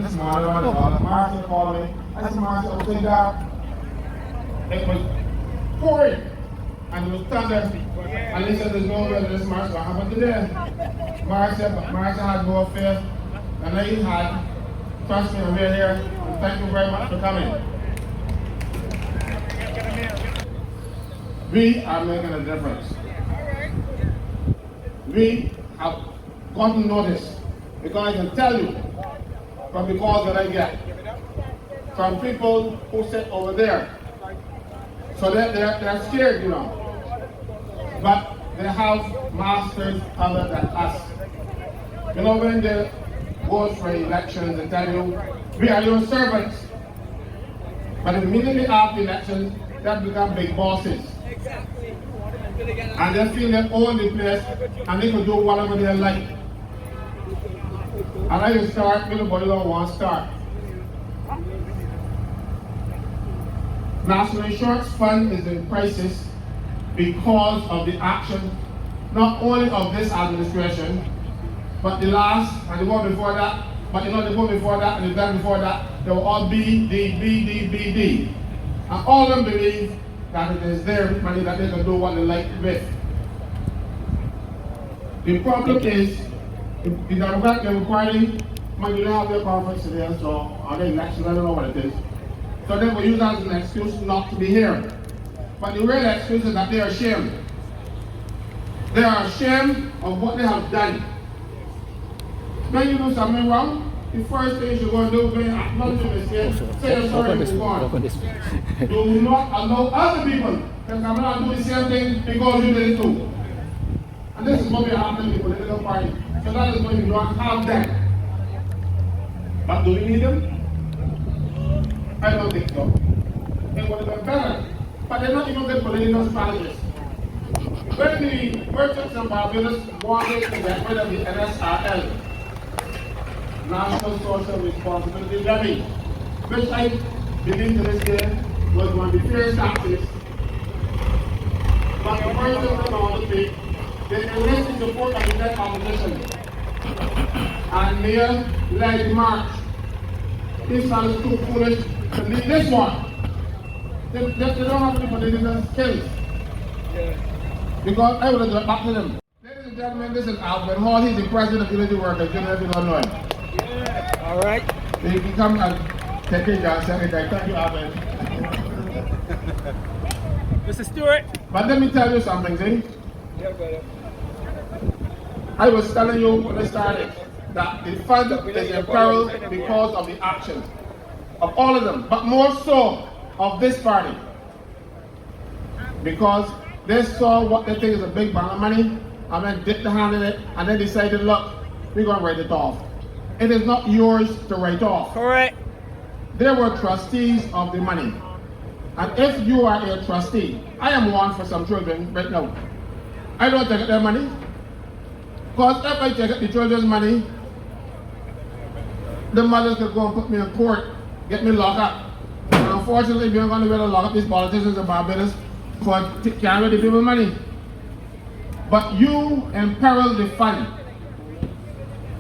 this morning, Marcia called me. I said, Marcia, I was in there. It was pouring, and it was thunder. And they said, there's no way this march will happen today. Marcia had more faith than they had. Trust me, we're here. And thank you very much for coming. We are making a difference. We have gotten notice, because I can tell you from the calls that I get from people who sit over there. So they're scared, you know. But they have masters other than us. You know, when they go for elections, they tell you, we are your servants. But immediately after elections, they become big bosses. And they feel they own the place and they can do whatever they like. And I just start, everybody don't want to start. National Insurance Fund is in crisis because of the action, not only of this administration, but the last, and the one before that, but you know the one before that and the one before that, they were all B, D, B, D, B, D. And all of them believe that it is their money that they can do what they like with. The problem is, the Democrats, they're requiring money to have their conference today, so, or the election, I don't know what it is. So they will use that as an excuse not to be here. But the real excuse is that they are ashamed. They are ashamed of what they have done. When you do something wrong, the first thing you're going to do is acknowledge your mistake, say you're sorry and move on. Do not allow other people to come out and do the same thing because you did it too. And this is what we are happening in the political party. So that is when you don't have them. But do we need them? I don't think so. It would have been better. But they're not even good political strategists. When the merchants and Barbados wanted to get rid of the NSRL, National Social Responsibility Levy, which I believe to this day was one of the fierce taxes, but the merchants and all the big, they enlisted support of the debt opposition. And Mayor led the march. These fellows too foolish to lead this one. They don't have any political skills. Because I would have done back to them. Ladies and gentlemen, this is Alvin Hall. He's the president of Unity Workers, Union of Illinois. All right. He can come and take it down, secretary. Thank you, Alvin. Mr. Stewart. But let me tell you something, see? Yeah, brother. I was telling you when I started that the fund is in peril because of the action of all of them, but more so of this party. Because they saw what they think is a big bang of money, and then dipped the hand in it, and then decided, look, we're going to write it off. It is not yours to write off. Correct. They were trustees of the money. And if you are a trustee, I am one for some children right now. I don't take their money. Because if I take the children's money, the mothers could go and put me in court, get me locked up. And unfortunately, we're going to be able to lock up these politicians in Barbados for carrying the people's money. But you imperil the fund.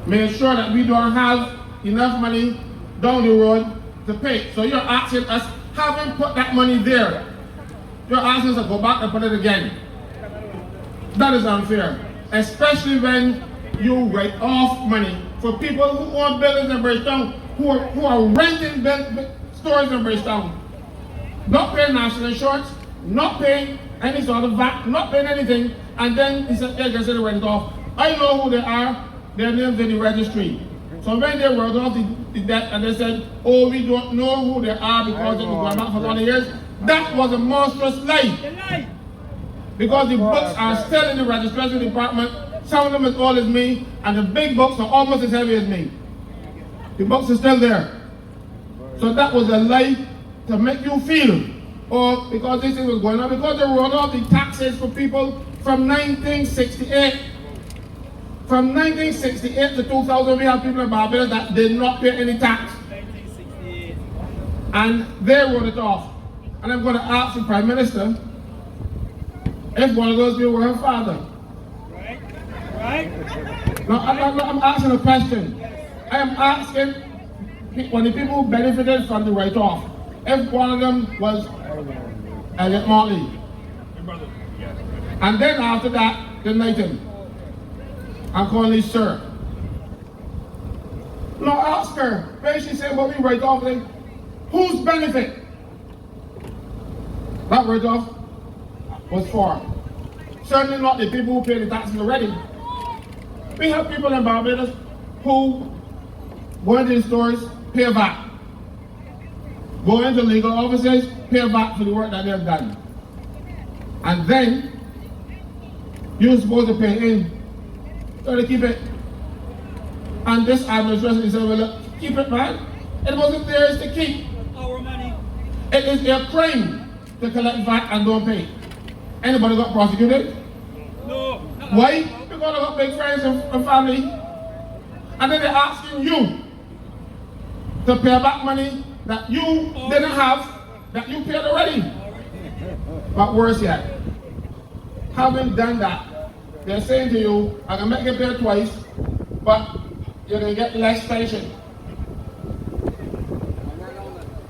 Make sure that we don't have enough money down the road to pay. So you're asking us, having put that money there, you're asking us to go back and put it again. That is unfair. Especially when you write off money for people who own buildings in Bridgetown, who are renting stores in Bridgetown, not paying national insurance, not paying any sort of VAT, not paying anything, and then he said, yeah, just write it off. I know who they are, their names in the registry. So when they wrote off the debt and they said, oh, we don't know who they are because it was going back for 20 years, that was a monstrous lie. Because the books are still in the registration department, some of them as old as me, and the big books are almost as heavy as me. The books are still there. So that was a lie to make you feel, oh, because this thing was going on, because they wrote off the taxes for people from 1968. From 1968 to 2000, we have people in Barbados that did not pay any tax. 1968. And they wrote it off. And I'm going to ask the Prime Minister if one of those people were her father. Right? Right? No, I'm asking a question. I am asking when the people who benefited from the write-off, if one of them was Elliot Motley, and then after that, they knight him. I'm calling you sir. No, ask her. When she said about me write-off, like, whose benefit? That write-off was for certainly not the people who pay the taxes already. We have people in Barbados who go into the stores, pay VAT. Go into legal offices, pay VAT for the work that they've done. And then, you're supposed to pay in. So they keep it. And this administration said, well, look, keep it, man. It wasn't theirs to keep. Our money. It is their crime to collect VAT and don't pay. Anybody got prosecuted? No. Why? Because they got big friends and family. And then they're asking you to pay back money that you didn't have, that you paid already. But worse yet, having done that, they're saying to you, I can make you pay twice, but you're going to get less pension.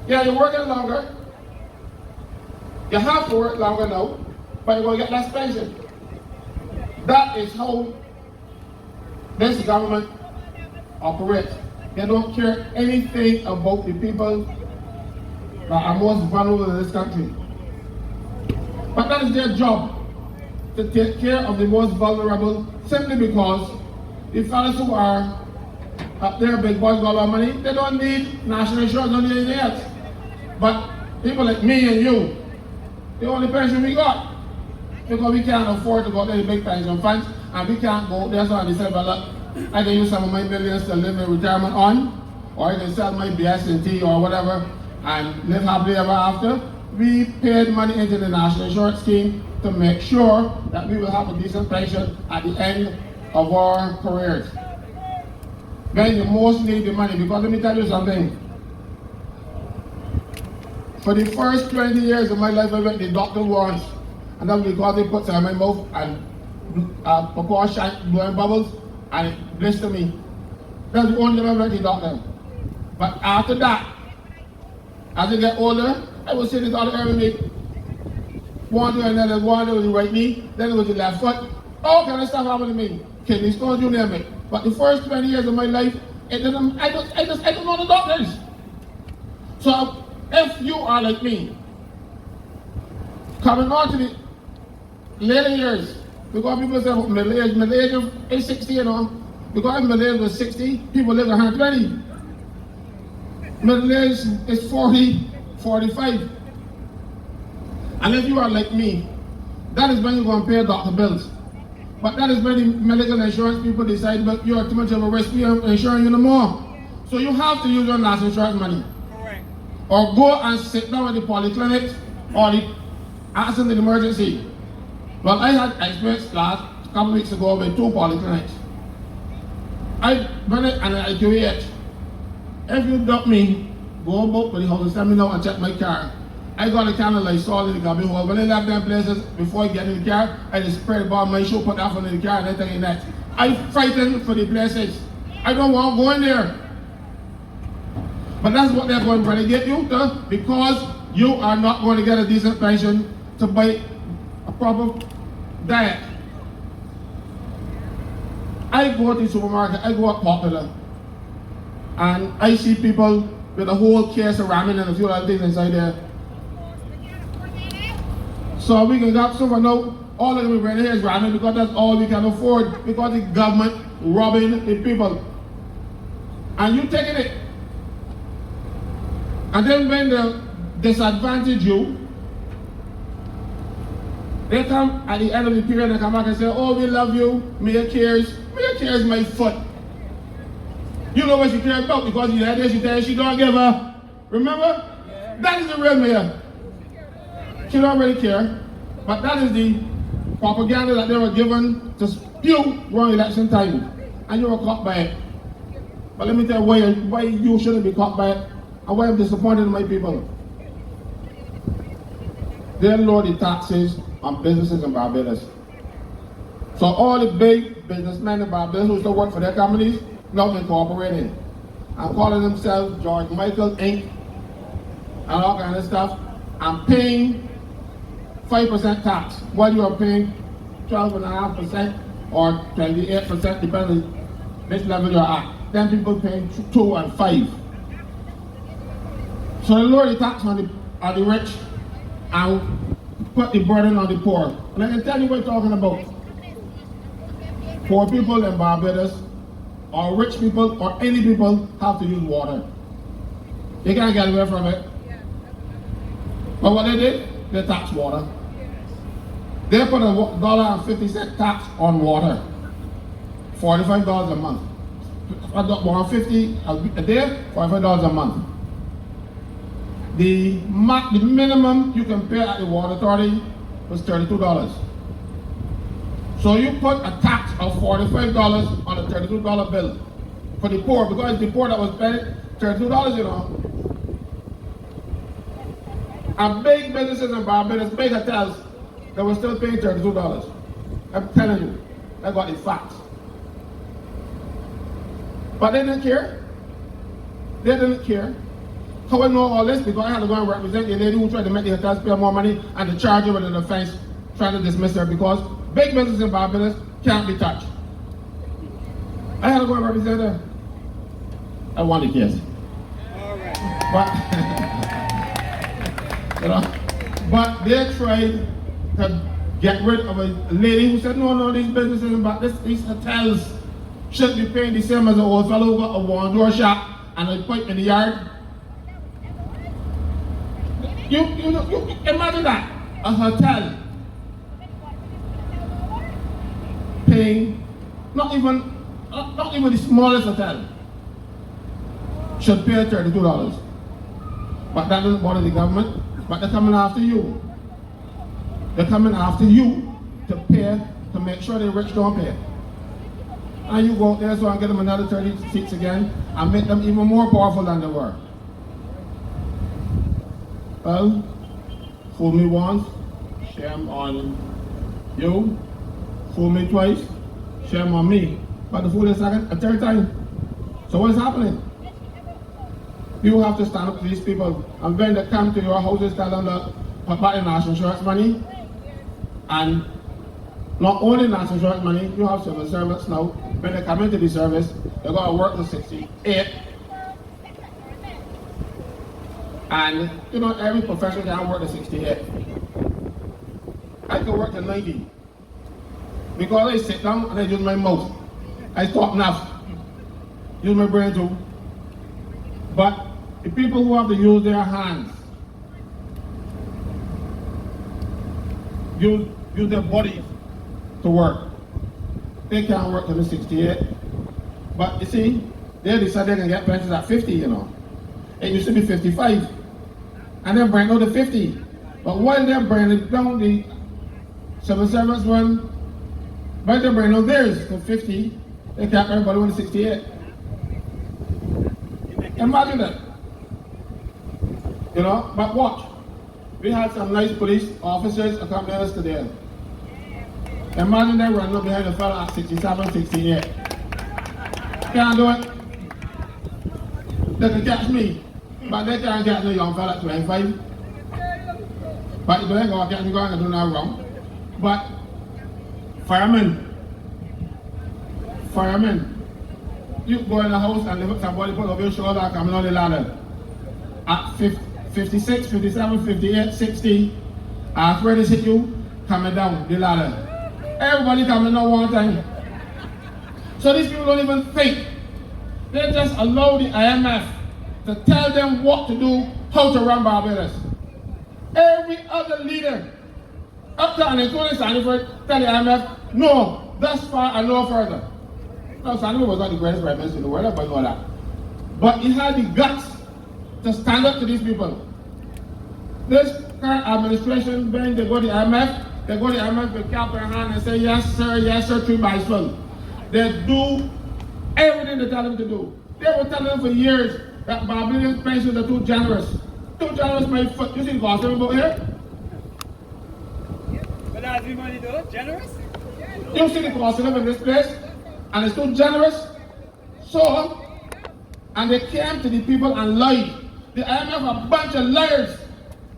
Yeah, you're working longer. You have to work longer now, but you're going to get less pension. That is how this government operates. They don't care anything about the people that are most vulnerable in this country. But that is their job, to take care of the most vulnerable, simply because the fellas who are up there, big boys, got a lot of money, they don't need national insurance, don't need anything else. But people like me and you, the only pension we got, because we can't afford to go to the big pension funds, and we can't go there, so I decided, well, look, I can use some of my millions to live in retirement on, or I can sell my BS&T or whatever and live happily ever after. We paid money into the national insurance scheme to make sure that we will have a decent pension at the end of our careers. When you most need the money, because let me tell you something. For the first 20 years of my life, I went to the doctor once, and then because they put some in my mouth and papa shine blowing bubbles, and it blistered me. That's the only time I went to the doctor. But after that, as I get older, I would see the doctor every week. One day and then one day was the right knee, then it was the left foot. All kind of stuff happened to me. Kidney stones, you name it. But the first 20 years of my life, I don't know the doctors. So if you are like me, coming on to the later years, because people say middle age is 60, you know. Because middle age was 60, people live 120. Middle age is 40, 45. And if you are like me, that is when you're going to pay doctor bills. But that is when the medical insurance people decide that you are too much of a risk, we are insuring you no more. So you have to use your national insurance money. Correct. Or go and sit down at the polyclinic or the accident in emergency. Well, I had experience last couple weeks ago with 2 polyclinics. I went it and I do it. If you dump me, go about to the house and send me down and check my car. I got a can of Lysol in the cabin hole. When I left them places, before I get in the car, I just spray the bottom of my shoe, put that one in the car, and then take it next. I'm frightened for the places. I don't want to go in there. But that's what they're going to relegate you to, because you are not going to get a decent pension to buy a proper diet. I go to the supermarket, I go up Popular, and I see people with a whole case of ramen and a few other things inside there. So we can get some now, all of them right here is ramen because that's all we can afford, because the government robbing the people. And you taking it. And then when they disadvantage you, they come at the end of the period and come back and say, oh, we love you, Mayor cares. Mayor cares my foot. You know what she cares about, because the idea she tells she don't give a, remember? Yeah. That is the real mayor. She don't really care, but that is the propaganda that they were given to spew wrong election time, and you were caught by it. But let me tell you why you shouldn't be caught by it, and why I'm disappointed in my people. They lower the taxes on businesses in Barbados. So all the big businessmen in Barbados who still work for their companies, now incorporating. and calling themselves George Michael Inc. and all kind of stuff, and paying 5% tax, while you are paying 12.5% or 28%, depending which level you're at. Then people paying 2 and 5. So they lower the tax on the rich and put the burden on the poor. And I can tell you what we're talking about. Poor people in Barbados, or rich people, or any people have to use water. They can't get away from it. But what they did, they taxed water. They put $1.50 tax on water, $45 a month. $150 a day, $45 a month. The minimum you can pay at the water authority was $32. So you put a tax of $45 on a $32 bill for the poor, because the poor that was paying $32, you know. And big businesses in Barbados, big hotels, they were still paying $32. I'm telling you, I got the facts. But they didn't care. They didn't care. How I know all this? Because I had to go and represent the lady who tried to make the hotels pay more money and to charge her with an offense, trying to dismiss her, because big businesses in Barbados can't be touched. I had to go and represent her. I won the case. All right. But, you know, but they tried to get rid of a lady who said, no, these businesses and these hotels should be paying the same as an old fellow who got a one-door shop and a pipe in the yard. You imagine that, a hotel paying, not even the smallest hotel should pay $32. But that doesn't bother the government, but they're coming after you. They're coming after you to pay, to make sure the rich don't pay. And you go out there so I get them another 30 seats again and make them even more powerful than they were. Well, fool me once, shame on you. Fool me twice, shame on me. But the fool a third time. So what's happening? You have to stand up to these people, and when they come to your houses, tell them to put back in national insurance money. And not only national insurance money, you have civil servants now. When they come into the service, they're going to work to 68. And you know, every profession can work to 68. I can work to 90. Because I sit down and I use my mouth. I talk enough. Use my brain too. But the people who have to use their hands, use their bodies to work, they can't work to the 68. But you see, they decide they can get pensions at 50, you know. It used to be 55. And they're bringing down to 50. But while they're bringing down the civil servants one, but they're bringing down theirs to 50, they cap everybody with 68. Imagine that. You know, but watch. We had some nice police officers accompanying us today. Imagine them running up behind a fellow at 67, 68. Can't do it. They can catch me, but they can't catch a young fella at 25. But they ain't gonna catch me going and do nothing wrong. But firemen, you go in the house and live somebody put over your shoulder and coming on the ladder. At 56, 57, 58, 60, after they hit you, coming down the ladder. Everybody coming down one time. So these people don't even think. They just allow the IMF to tell them what to do, how to run Barbados. Every other leader, up to and including Sanford, tell the IMF, no, thus far and no further. Now, Sanford was not the greatest prime minister in the world, everybody know that. But he had the guts to stand up to these people. This current administration, when they go to the IMF with cap in hand and say, yes sir, 3 bags full. They do everything they tell them to do. They were telling them for years that Barbadian pensions are too generous. Too generous, my foot. You see the cost of about here? But that's the money though, generous? You see the cost of living in this place? And it's too generous. So, And they came to the people and lied. The IMF a bunch of liars.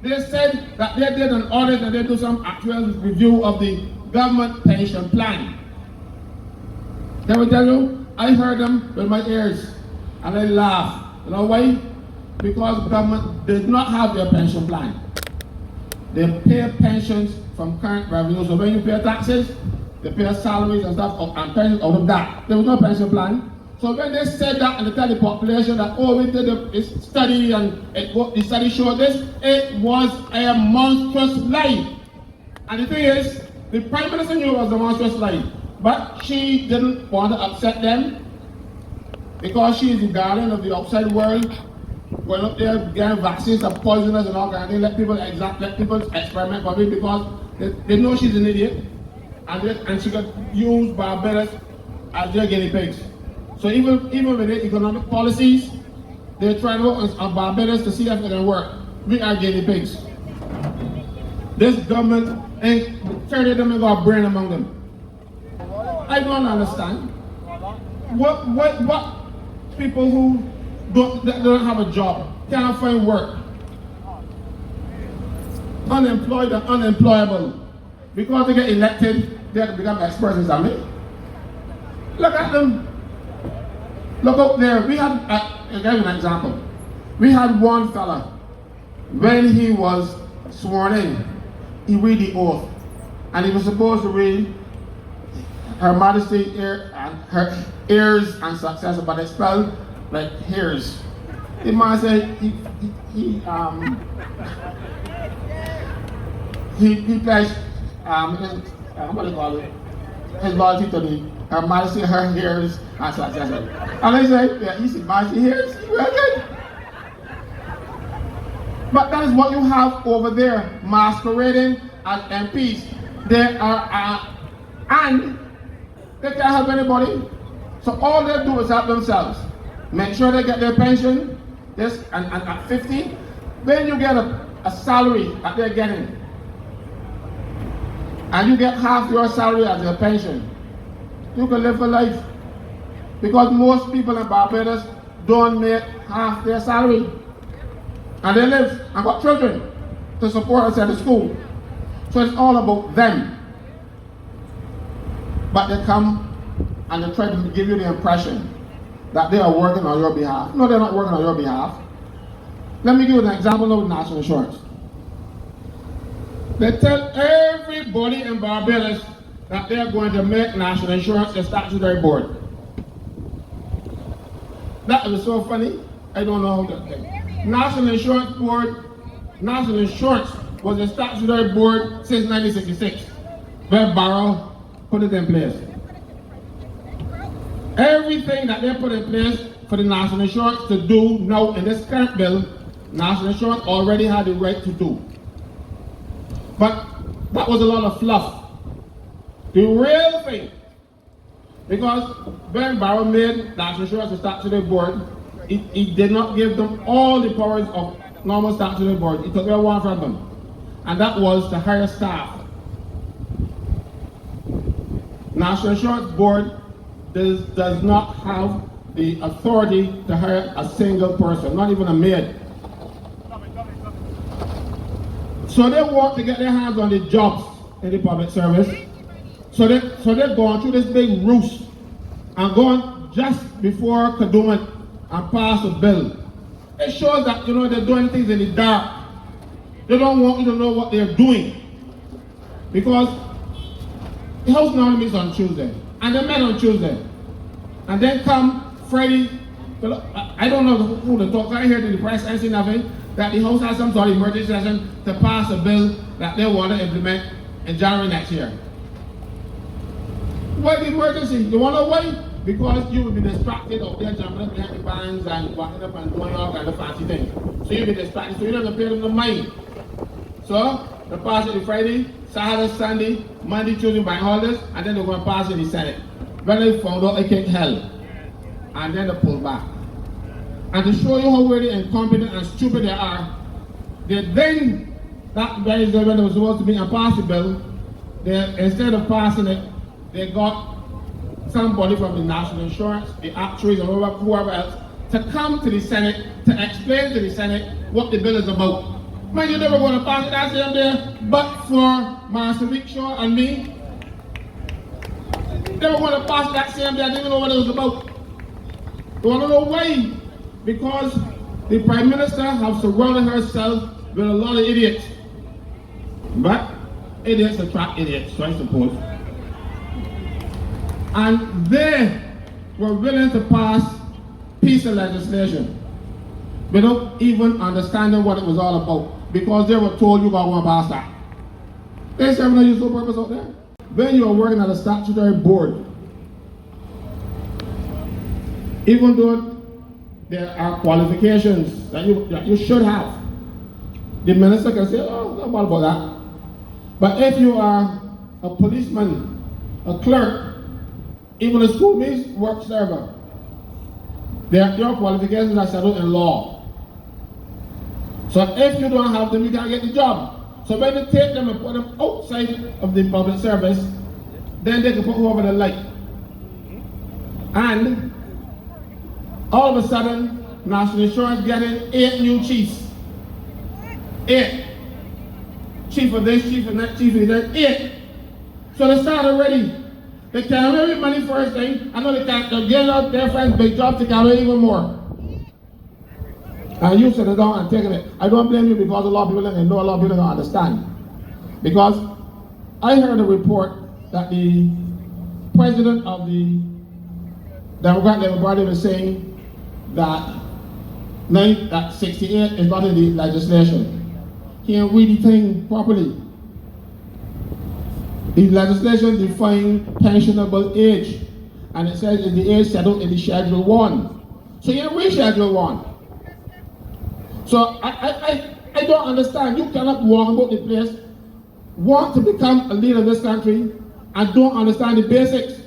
They said that they did an audit and they do some actual review of the government pension plan. Can we tell you? I heard them with my ears and I laughed. You know why? Because government did not have their pension plan. They pay pensions from current revenue. So when you pay taxes, they pay salaries and stuff and pensions out of that. There was no pension plan. So when they said that and they tell the population that, oh, we did a study and the study showed this, it was a monstrous lie. And the thing is, the Prime Minister knew it was a monstrous lie, but she didn't want to upset them because she is the guardian of the outside world, going up there getting vaccines are poisonous and all kind of things, let people experiment with it because they know she's an idiot and she got used Barbados as their guinea pigs. So even with the economic policies, they're trying to work on Barbados to see if it can work. We are guinea pigs. This government ain't turning them and got a brain among them. I don't understand. What people who don't have a job, cannot find work, unemployed and unemployable, because they get elected, they have to become experts in something. Look at them. Look up there. We had, I'll give you an example. We had one fella, when he was sworn in, he read the oath, and he was supposed to read Her Majesty, her heirs and successor, but it's spelled like hairs. The man said he pledged what do you call it? His loyalty to the Her Majesty, her heirs and successor. And they say, yeah, you see Majesty heirs, well good. But that is what you have over there, masquerading as MPs. They are, and they can't help anybody. So all they do is help themselves. Make sure they get their pension, and at 50, then you get a salary that they're getting. And you get half your salary as your pension. You can live for life. Because most people in Barbados don't make half their salary. And they live and got children to support us at the school. So it's all about them. But they come and they try to give you the impression that they are working on your behalf. No, they're not working on your behalf. Let me give you an example of national insurance. They tell everybody in Barbados that they are going to make national insurance a statutory board. That was so funny. I don't know how that thing. National Insurance Board, National Insurance was a statutory board since 1966, where Barrow put it in place. Everything that they put in place for the National Insurance to do now in this current bill, National Insurance already had the right to do. But that was a lot of fluff. The real thing, because when Barrow made National Insurance a statutory board, he did not give them all the powers of normal statutory board. He took their one from them. And that was to hire staff. National Insurance Board does not have the authority to hire a single person, not even a maid. So they work to get their hands on the jobs in the public service. So they're going through this big ruse and going just before Kadooment and pass a bill. It shows that, they're doing things in the dark. They don't want you to know what they're doing. Because the House normally meets on Tuesday. And they met on Tuesday. And then come Friday, I don't know who to talk. I hear the press and see nothing, that the House has some sort of emergency session to pass a bill that they want to implement in January next year. Why the emergency? You want to know why? Because you will be distracted out there jumping up behind the bands and walking up and doing all kind of fancy things. So you'll be distracted, so you don't have to pay them the money. So they pass it the Friday, Saturday, Sunday, Monday, Tuesday, bank holidays, and then they're going to pass it in the Senate. When they found out they kicked hell, and then they pull back. And to show you how really incompetent and stupid they are, they then, that very day when they were supposed to be and pass the bill, instead of passing it, they got somebody from the National Insurance, the actuaries, or whoever else, to come to the Senate to explain to the Senate what the bill is about. Man, you're never going to pass that same day, but for Master Rickshaw and me. They were going to pass that same day, I didn't even know what it was about. You want to know why? Because the Prime Minister has surrounded herself with a lot of idiots. But idiots attract idiots, so I suppose. And they were willing to pass piece of legislation without even understanding what it was all about, because they were told you got to pass that. They said, no use no purpose out there. When you are working at a statutory board, even though there are qualifications that you should have, the minister can say, oh, no matter about that. But if you are a policeman, a clerk, even a schoolmates work server, your qualifications are settled in law. So if you don't have them, you can't get the job. So when they take them and put them outside of the public service, then they can put you over the light. And all of a sudden, National Insurance getting 8 new chiefs. 8. Chief of this, chief of that, chief of that, 8. So they start already. They can carry money first thing. I know they can get out their friends big jobs to carry even more. And you sit down and taking it. I don't blame you, because a lot of people don't know, a lot of people don't understand. Because I heard a report that the president of the Democrat Labour Party was saying that 68 is not in the legislation. He can't read the thing properly. The legislation defines pensionable age, and it says it's the age settled in the Schedule 1. So you can't read Schedule 1. So I don't understand. You cannot walk about the place, want to become a leader of this country, and don't understand the basics.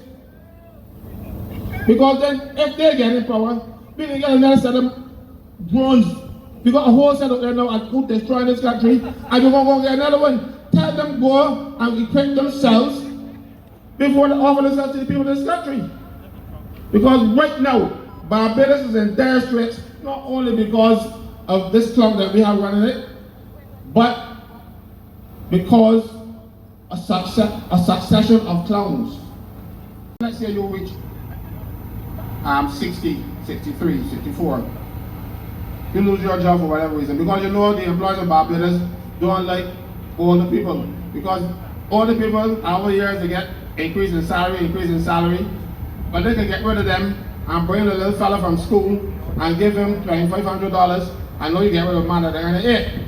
Because then, if they get in power, we can get another set of drones. We got a whole set of there now and who destroying this country, and we're going to get another one. Tell them go and equip themselves before they offer themselves to the people of this country. Because right now, Barbados is in dire straits, not only because of this club that we have running it, but because a succession of clowns. Let's say you reach 60, 63, 64. You lose your job for whatever reason, because you know the employers of Barbados don't like older people, because older people over years they get increase in salary, but they can get rid of them and bring the little fella from school and give him $2,500. I know you get rid of a man that they're going to eat.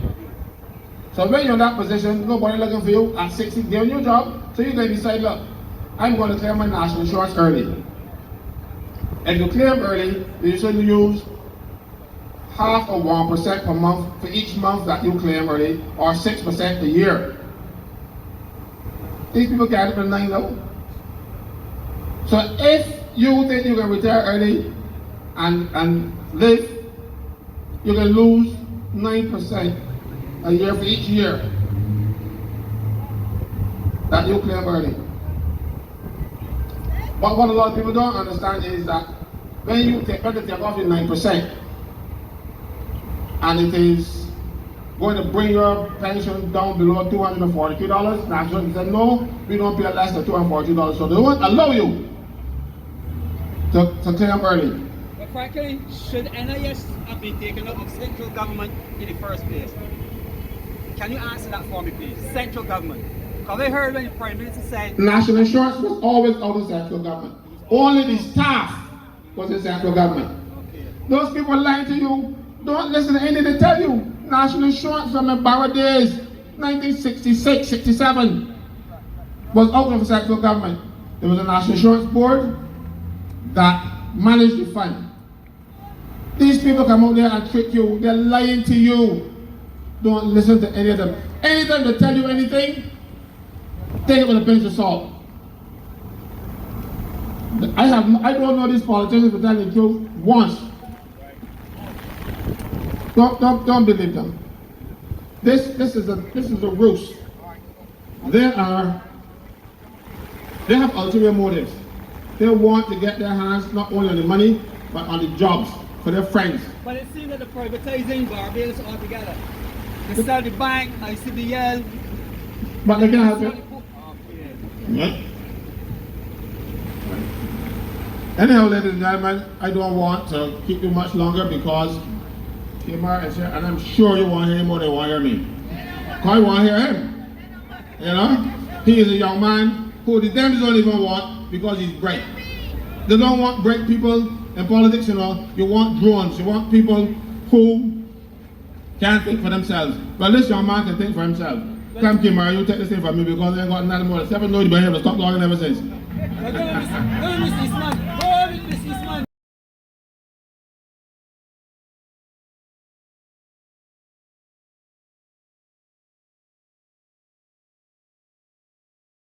So when you're in that position, nobody looking for you at 60, they're on your job, so you can decide, look, I'm going to claim my national insurance early. If you claim early, you should use half of 1% per month for each month that you claim early, or 6% a year. These people can't even 9 now. So if you think you can retire early and live, you can lose 9% a year for each year that you claim early. But what a lot of people don't understand is that when you take off your 9%, and it is going to bring your pension down below $242, National said, no, we don't pay less than $242, so they won't allow you to claim early. But frankly, should NIS have been taken up of central government in the first place? Can you answer that for me, please? Central government. Because I heard when the Prime Minister said National insurance was always out of central government. Only the staff was in central government. okay. Those people lying to you. Don't listen to anything they tell you. National insurance from the Barrow days, 1966, 67, was out of central government. There was a national insurance board that managed the fund. These people come out there and trick you. They're lying to you. Don't listen to any of them. Anytime they tell you anything, take it with a pinch of salt. I don't know these politicians for telling the truth once. Don't believe them. This is a ruse. They have ulterior motives. They want to get their hands not only on the money but on the jobs. for their friends. But it seems that the privatizing Barbados altogether. They sell the bank, ICBL. But they can help it. Okay. Yeah. Anyhow, ladies and gentlemen, I don't want to keep you much longer because Kimar is here, and I'm sure you want to hear him more than you want to hear me. Because I want to hear him. You know? He is a young man who the Dems don't even want because he's bright. They don't want bright people in politics, you know. You want drones. You want people who can think for themselves. But this young man can think for himself. Come, Kimar, you take this thing from me because I ain't got nothing more than 7 years, but I have to stop talking ever since. Mr. Eastman,